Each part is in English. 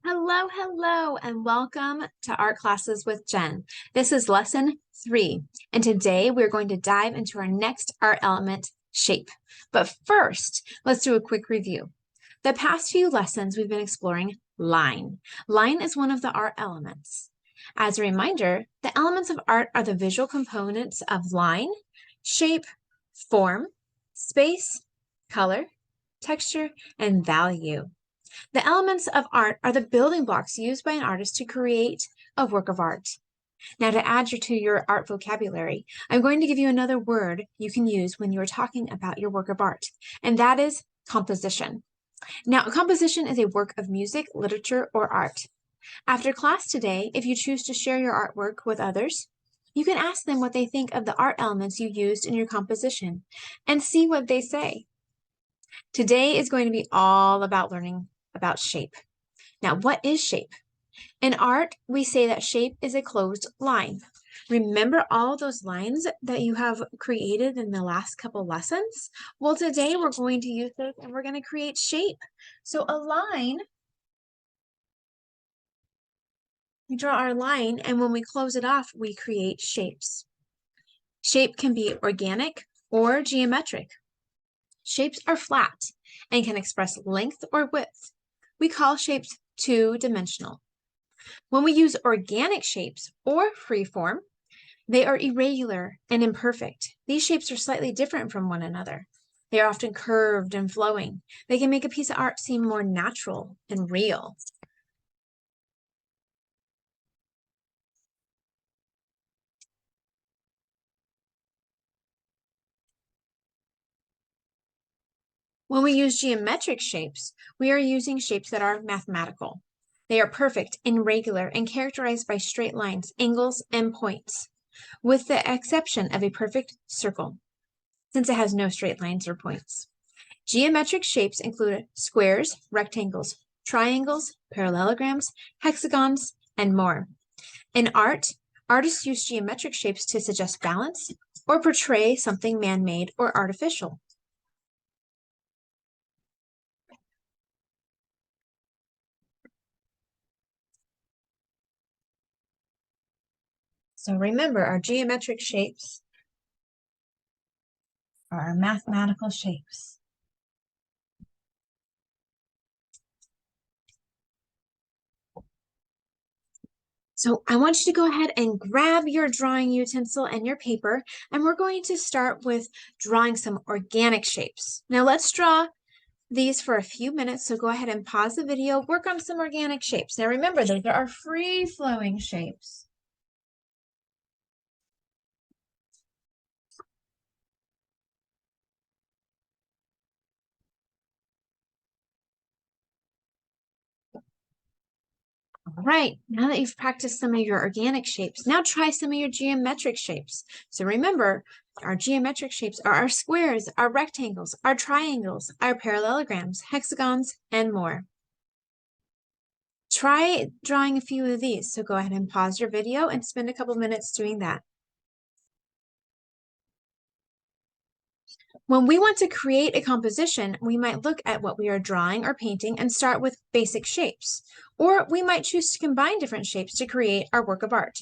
Hello, hello, and welcome to Art Classes with Jen. This is lesson 3, and today we're going to dive into our next art element, shape. But first, let's do a quick review. The past few lessons we've been exploring line. Line is one of the art elements. As a reminder, the elements of art are the visual components of line, shape, form, space, color, texture, and value. The elements of art are the building blocks used by an artist to create a work of art. Now, to add to your art vocabulary, I'm going to give you another word you can use when you're talking about your work of art, and that is composition. Now, composition is a work of music, literature, or art. After class today, if you choose to share your artwork with others, you can ask them what they think of the art elements you used in your composition and see what they say. Today is going to be all about learning about shape. Now, what is shape? In art, we say that shape is a closed line. Remember all those lines that you have created in the last couple lessons? Well, today we're going to use those and we're going to create shape. So a line, we draw our line, and when we close it off, we create shapes. Shape can be organic or geometric. Shapes are flat and can express length or width. We call shapes two-dimensional. When we use organic shapes or freeform, they are irregular and imperfect. These shapes are slightly different from one another. They are often curved and flowing. They can make a piece of art seem more natural and real. When we use geometric shapes, we are using shapes that are mathematical. They are perfect and regular and characterized by straight lines, angles, and points, with the exception of a perfect circle, since it has no straight lines or points. Geometric shapes include squares, rectangles, triangles, parallelograms, hexagons, and more. In art, artists use geometric shapes to suggest balance or portray something man-made or artificial. So remember, our geometric shapes are our mathematical shapes. So I want you to go ahead and grab your drawing utensil and your paper, and we're going to start with drawing some organic shapes. Now let's draw these for a few minutes, so go ahead and pause the video, work on some organic shapes. Now remember, those are free-flowing shapes. All right, now that you've practiced some of your organic shapes, now try some of your geometric shapes. So remember, our geometric shapes are our squares, our rectangles, our triangles, our parallelograms, hexagons, and more. Try drawing a few of these. So go ahead and pause your video and spend a couple minutes doing that. When we want to create a composition, we might look at what we are drawing or painting and start with basic shapes, or we might choose to combine different shapes to create our work of art.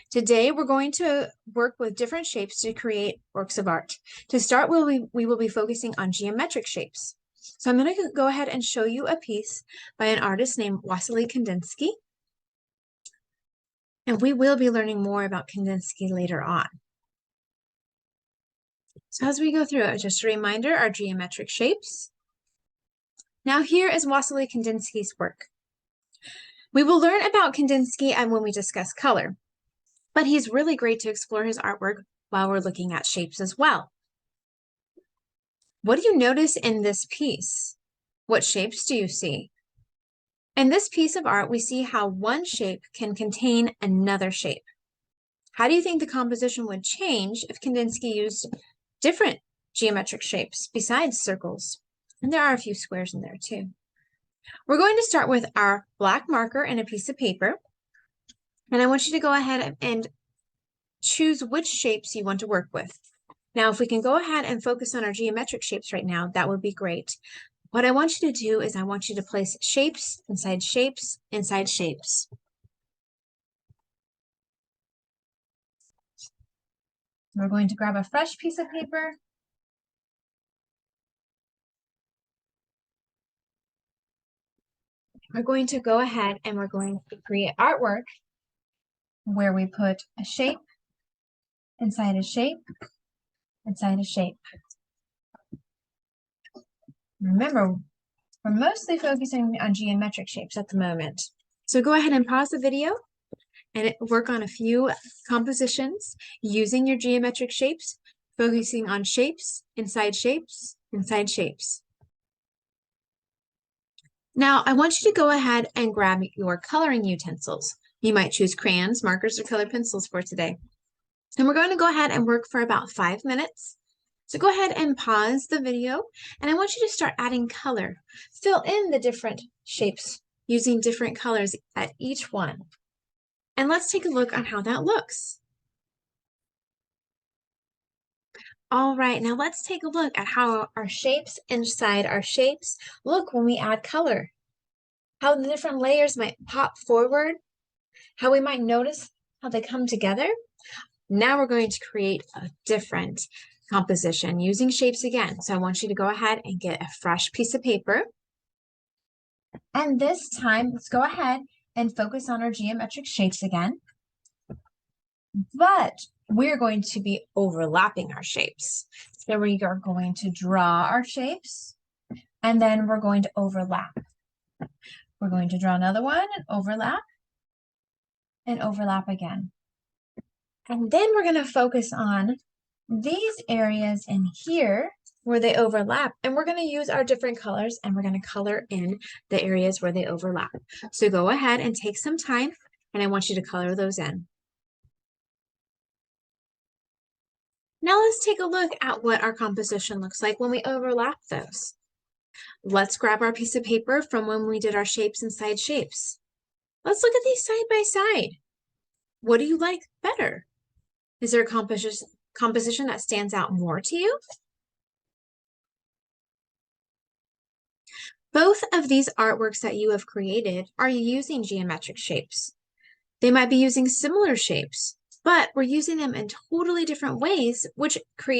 Today, we're going to work with different shapes to create works of art. To start, we will be focusing on geometric shapes. So I'm going to go ahead and show you a piece by an artist named Wassily Kandinsky. And we will be learning more about Kandinsky later on. So as we go through it, just a reminder, our geometric shapes. Now here is Wassily Kandinsky's work. We will learn about Kandinsky and when we discuss color, but he's really great to explore his artwork while we're looking at shapes as well. What do you notice in this piece? What shapes do you see? In this piece of art, we see how one shape can contain another shape. How do you think the composition would change if Kandinsky used different geometric shapes besides circles? And there are a few squares in there too. We're going to start with our black marker and a piece of paper. And I want you to go ahead and choose which shapes you want to work with. Now, if we can go ahead and focus on our geometric shapes right now, that would be great. What I want you to do is I want you to place shapes inside shapes inside shapes. We're going to grab a fresh piece of paper. We're going to go ahead and we're going to create artwork where we put a shape inside a shape inside a shape. Remember, we're mostly focusing on geometric shapes at the moment. So go ahead and pause the video and work on a few compositions using your geometric shapes, focusing on shapes inside shapes inside shapes. Now, I want you to go ahead and grab your coloring utensils. You might choose crayons, markers, or colored pencils for today. And we're going to go ahead and work for about 5 minutes. So go ahead and pause the video, and I want you to start adding color. Fill in the different shapes using different colors at each one. And let's take a look on how that looks. All right, now let's take a look at how our shapes inside our shapes look when we add color. How the different layers might pop forward, how we might notice how they come together. Now we're going to create a different composition using shapes again. So I want you to go ahead and get a fresh piece of paper. And this time, let's go ahead and focus on our geometric shapes again. But we're going to be overlapping our shapes. So we are going to draw our shapes, and then we're going to overlap. We're going to draw another one and overlap again. And then we're going to focus on these areas in here where they overlap, and we're going to use our different colors and we're going to color in the areas where they overlap. So go ahead and take some time, and I want you to color those in. Now let's take a look at what our composition looks like when we overlap those. Let's grab our piece of paper from when we did our shapes inside shapes. Let's look at these side by side. What do you like better? Is there a composition that stands out more to you? Both of these artworks that you have created are using geometric shapes. They might be using similar shapes, but we're using them in totally different ways, which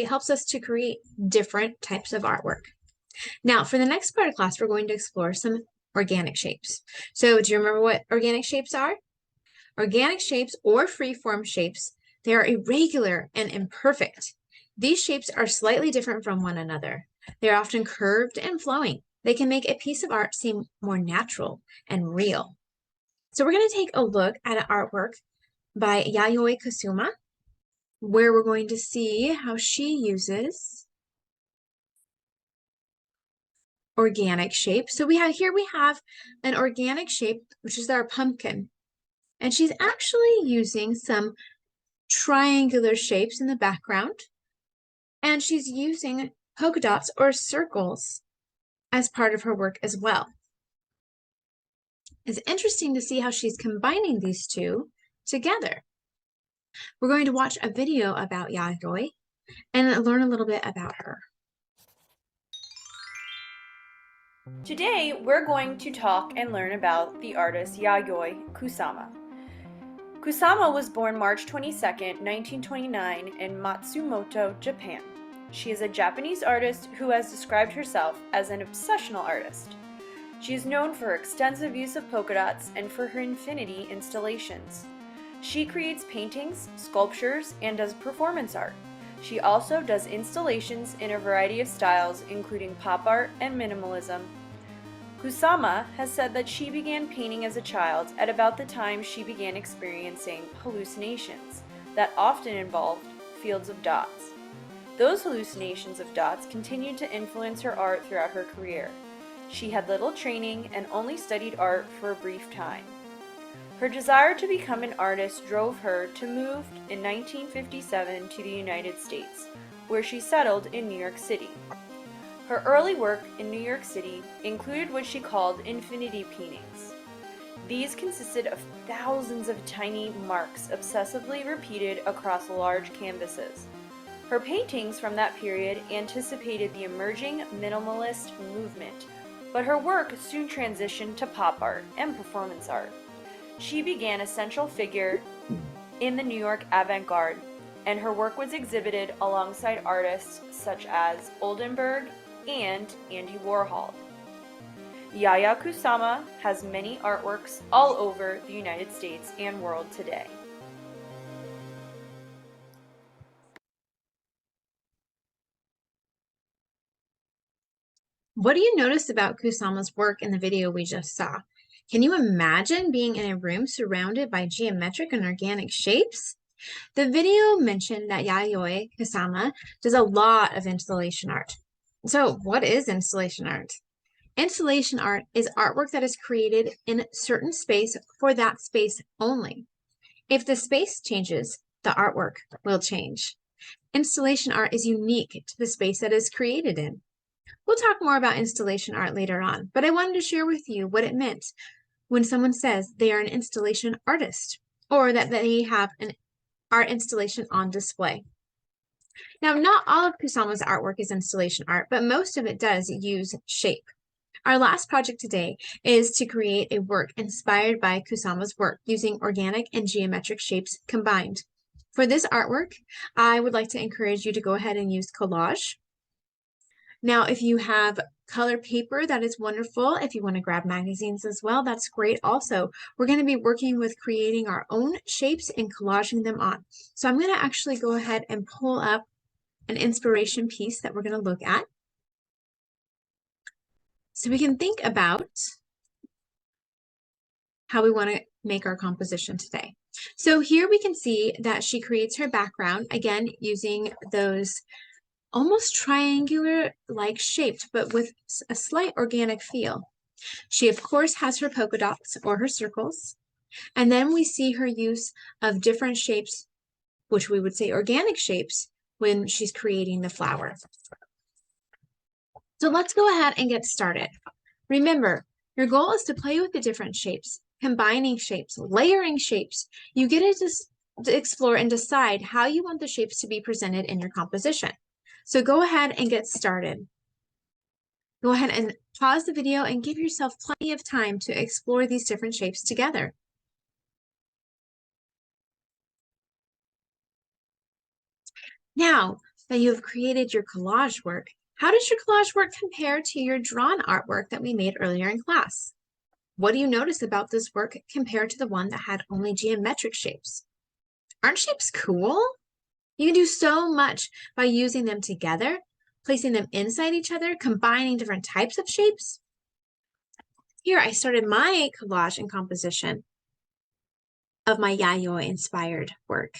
helps us to create different types of artwork. Now, for the next part of class, we're going to explore some organic shapes. So do you remember what organic shapes are? Organic shapes or free-form shapes, they are irregular and imperfect. These shapes are slightly different from one another. They're often curved and flowing. They can make a piece of art seem more natural and real. So we're going to take a look at an artwork by Yayoi Kusama, where we're going to see how she uses organic shape. So we have an organic shape, which is our pumpkin. And she's actually using some triangular shapes in the background. And she's using polka dots or circles as part of her work as well. It's interesting to see how she's combining these two together. We're going to watch a video about Yayoi and learn a little bit about her. Today, we're going to talk and learn about the artist Yayoi Kusama. Kusama was born March 22, 1929 in Matsumoto, Japan. She is a Japanese artist who has described herself as an obsessional artist. She is known for her extensive use of polka dots and for her infinity installations. She creates paintings, sculptures, and does performance art. She also does installations in a variety of styles, including pop art and minimalism. Kusama has said that she began painting as a child at about the time she began experiencing hallucinations that often involved fields of dots. Those hallucinations of dots continued to influence her art throughout her career. She had little training and only studied art for a brief time. Her desire to become an artist drove her to move in 1957 to the United States, where she settled in New York City. Her early work in New York City included what she called infinity paintings. These consisted of thousands of tiny marks obsessively repeated across large canvases. Her paintings from that period anticipated the emerging minimalist movement, but her work soon transitioned to pop art and performance art. She began a central figure in the New York avant-garde, and her work was exhibited alongside artists such as Oldenburg and Andy Warhol. Yayoi Kusama has many artworks all over the United States and world today. What do you notice about Kusama's work in the video we just saw? Can you imagine being in a room surrounded by geometric and organic shapes? The video mentioned that Yayoi Kusama does a lot of installation art. So what is installation art? Installation art is artwork that is created in certain space for that space only. If the space changes, the artwork will change. Installation art is unique to the space that is created in. We'll talk more about installation art later on, but I wanted to share with you what it meant when someone says they are an installation artist or that they have an art installation on display. Now, not all of Kusama's artwork is installation art, but most of it does use shape. Our last project today is to create a work inspired by Kusama's work using organic and geometric shapes combined. For this artwork, I would like to encourage you to go ahead and use collage. Now, if you have color paper, that is wonderful. If you want to grab magazines as well, that's great also. We're going to be working with creating our own shapes and collaging them on. So I'm going to actually go ahead and pull up an inspiration piece that we're going to look at. So we can think about how we want to make our composition today. So here we can see that she creates her background, again, using those almost triangular-like shaped, but with a slight organic feel. She, of course, has her polka dots or her circles. And then we see her use of different shapes, which we would say organic shapes, when she's creating the flower. So let's go ahead and get started. Remember, your goal is to play with the different shapes, combining shapes, layering shapes. You get to explore and decide how you want the shapes to be presented in your composition. So go ahead and get started. Go ahead and pause the video and give yourself plenty of time to explore these different shapes together. Now that you have created your collage work, how does your collage work compare to your drawn artwork that we made earlier in class? What do you notice about this work compared to the one that had only geometric shapes? Aren't shapes cool? You can do so much by using them together, placing them inside each other, combining different types of shapes. Here, I started my collage and composition of my Yayoi-inspired work.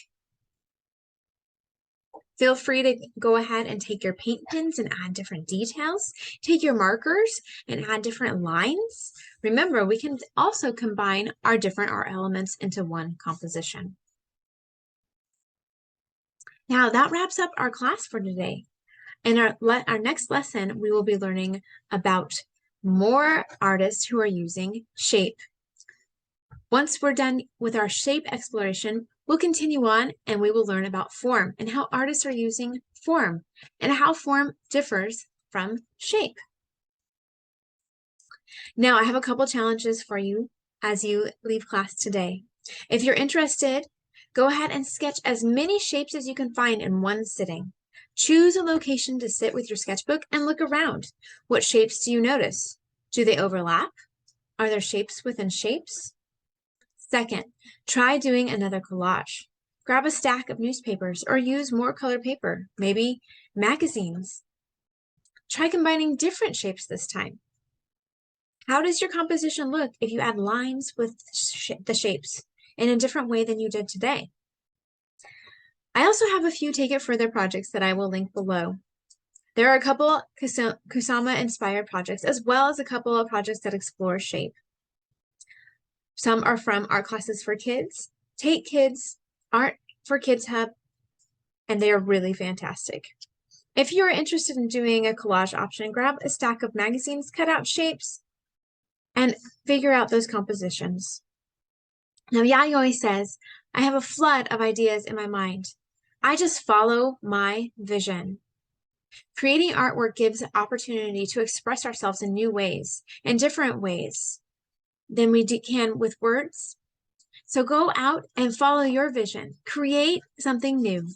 Feel free to go ahead and take your paint pens and add different details. Take your markers and add different lines. Remember, we can also combine our different art elements into one composition. Now that wraps up our class for today. In our next lesson, we will be learning about more artists who are using shape. Once we're done with our shape exploration, we'll continue on and we will learn about form and how artists are using form and how form differs from shape. Now, I have a couple challenges for you as you leave class today. If you're interested, go ahead and sketch as many shapes as you can find in one sitting. Choose a location to sit with your sketchbook and look around. What shapes do you notice? Do they overlap? Are there shapes within shapes? Second, try doing another collage. Grab a stack of newspapers or use more colored paper, maybe magazines. Try combining different shapes this time. How does your composition look if you add lines with the shapes in a different way than you did today? I also have a few Take It Further projects that I will link below. There are a couple Kusama-inspired projects, as well as a couple of projects that explore shape. Some are from Art Classes for Kids, Take Kids, Art for Kids Hub, and they are really fantastic. If you are interested in doing a collage option, grab a stack of magazines, cut out shapes, and figure out those compositions. Now, Yayoi says, I have a flood of ideas in my mind. I just follow my vision. Creating artwork gives an opportunity to express ourselves in new ways, in different ways than we can with words. So go out and follow your vision. Create something new.